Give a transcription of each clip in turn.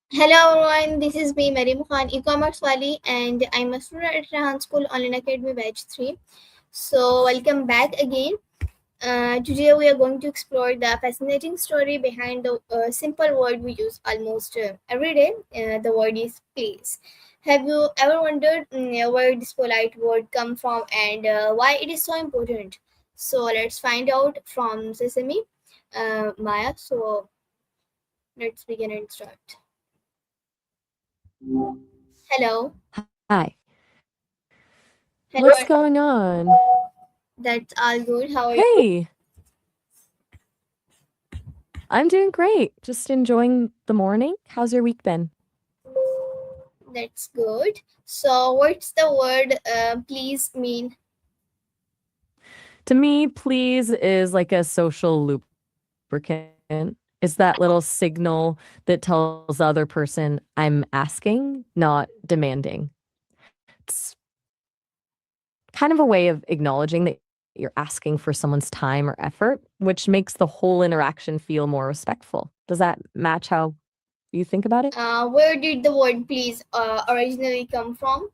Hello everyone, this is me, Maryam Khan, e-commerce wali, and I'm a student at Rahan School Online Academy Batch 3. So, welcome back again. Today we are going to explore the fascinating story behind the simple word we use almost every day. The word is please. Have you ever wondered where this polite word come from and why it is so important? So, let's find out from Sesame, Maya. So, let's begin and start. Hello. Hi. Hello. What's going on? That's all good. How are you? Hey, I'm doing great. Just enjoying the morning. How's your week been? That's good. So, what's the word please mean? To me, please is like a social lubricant. It's that little signal that tells the other person I'm asking, not demanding. It's kind of a way of acknowledging that you're asking for someone's time or effort, which makes the whole interaction feel more respectful. Does that match how you think about it? Where did the word please originally come from?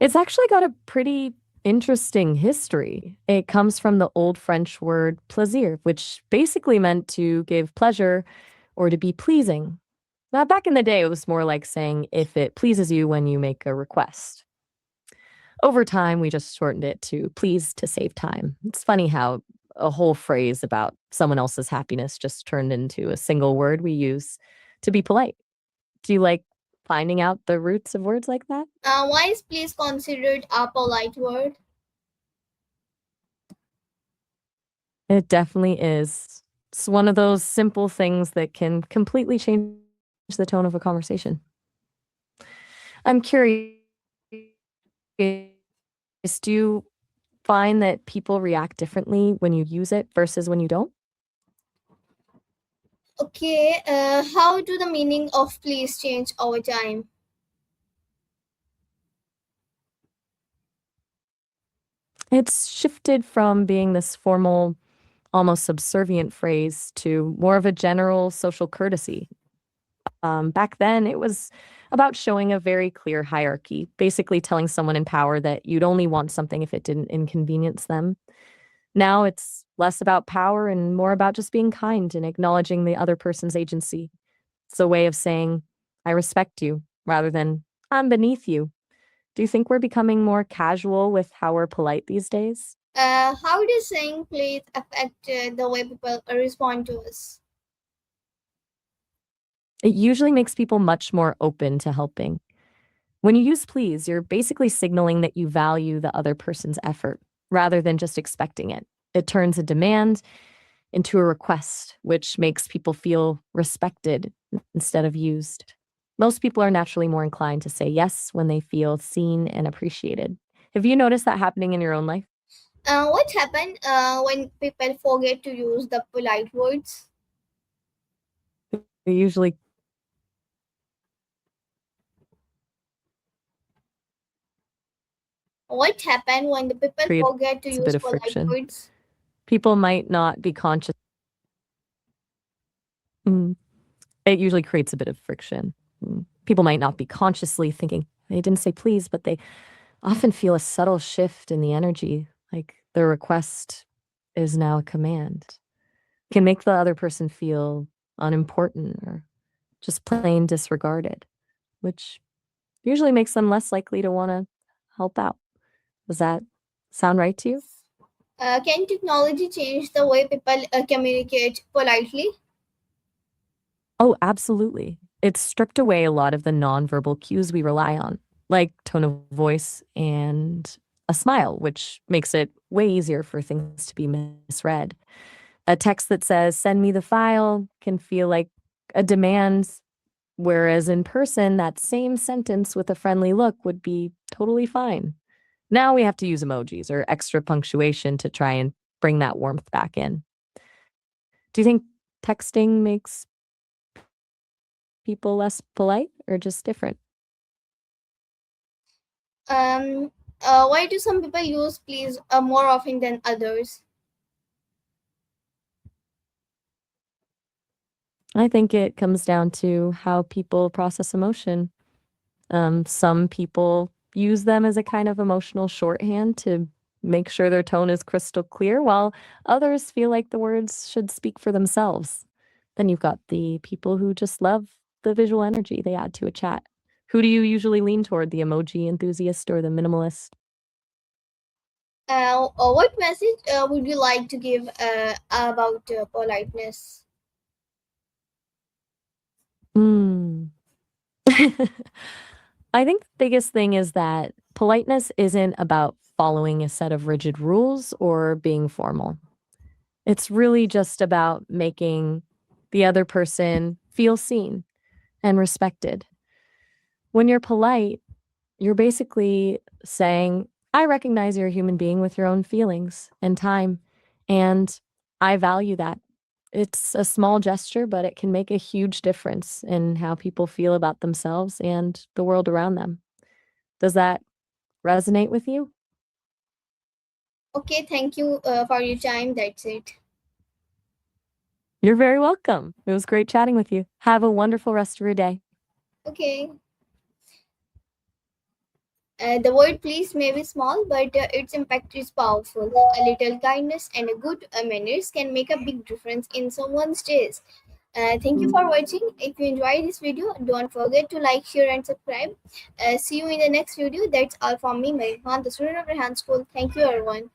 It's actually got a pretty interesting history. It comes from the Old French word plaisir, which basically meant to give pleasure or to be pleasing. Now, back in the day, it was more like saying if it pleases you when you make a request. Over time, we just shortened it to please to save time. It's funny how a whole phrase about someone else's happiness just turned into a single word we use to be polite. Do you like finding out the roots of words like that? Why is please considered a polite word? It definitely is. It's one of those simple things that can completely change the tone of a conversation. I'm curious, do you find that people react differently when you use it versus when you don't? Okay, how do the meaning of please change over time? It's shifted from being this formal, almost subservient phrase to more of a general social courtesy. Back then, it was about showing a very clear hierarchy, basically telling someone in power that you'd only want something if it didn't inconvenience them. Now it's less about power and more about just being kind and acknowledging the other person's agency. It's a way of saying, I respect you, rather than, I'm beneath you. Do you think we're becoming more casual with how we're polite these days? How does saying please affect the way people respond to us? It usually makes people much more open to helping. When you use please, you're basically signaling that you value the other person's effort rather than just expecting it. It turns a demand into a request, which makes people feel respected instead of used. Most people are naturally more inclined to say yes when they feel seen and appreciated. Have you noticed that happening in your own life? What happens when people forget to use the polite words? It usually What happens when the people creates a bit forget of to use friction. polite words? People might not be conscious. Mm, it usually creates a bit of friction. People might not be consciously thinking, they didn't say please, but they often feel a subtle shift in the energy, like their request is now a command. Can make the other person feel unimportant or just plain disregarded, which usually makes them less likely to want to help out. Does that sound right to you? Can technology change the way people communicate politely? Oh, absolutely. It's stripped away a lot of the nonverbal cues we rely on, like tone of voice and a smile, which makes it way easier for things to be misread. A text that says, send me the file, can feel like a demand, whereas in person, that same sentence with a friendly look would be totally fine. Now we have to use emojis or extra punctuation to try and bring that warmth back in. Do you think texting makes people less polite or just different? Um, why do some people use please more often than others? I think it comes down to how people process emotion. Some people use them as a kind of emotional shorthand to make sure their tone is crystal clear, while others feel like the words should speak for themselves. Then you've got the people who just love the visual energy they add to a chat. Who do you usually lean toward, the emoji enthusiast or the minimalist? What message would you like to give about politeness? Mm. I think the biggest thing is that politeness isn't about following a set of rigid rules or being formal. It's really just about making the other person feel seen and respected. When you're polite, you're basically saying, I recognize you're a human being with your own feelings and time, and I value that. It's a small gesture, but it can make a huge difference in how people feel about themselves and the world around them. Does that resonate with you? Okay, thank you for your time. That's it. You're very welcome. It was great chatting with you. Have a wonderful rest of your day. Okay. The word please may be small, but its impact is powerful. A little kindness and a good manners can make a big difference in someone's days. Thank you for watching. If you enjoyed this video, don't forget to like, share, and subscribe. See you in the next video. That's all from me, Marihan, the student of Rehan School. Thank you, everyone.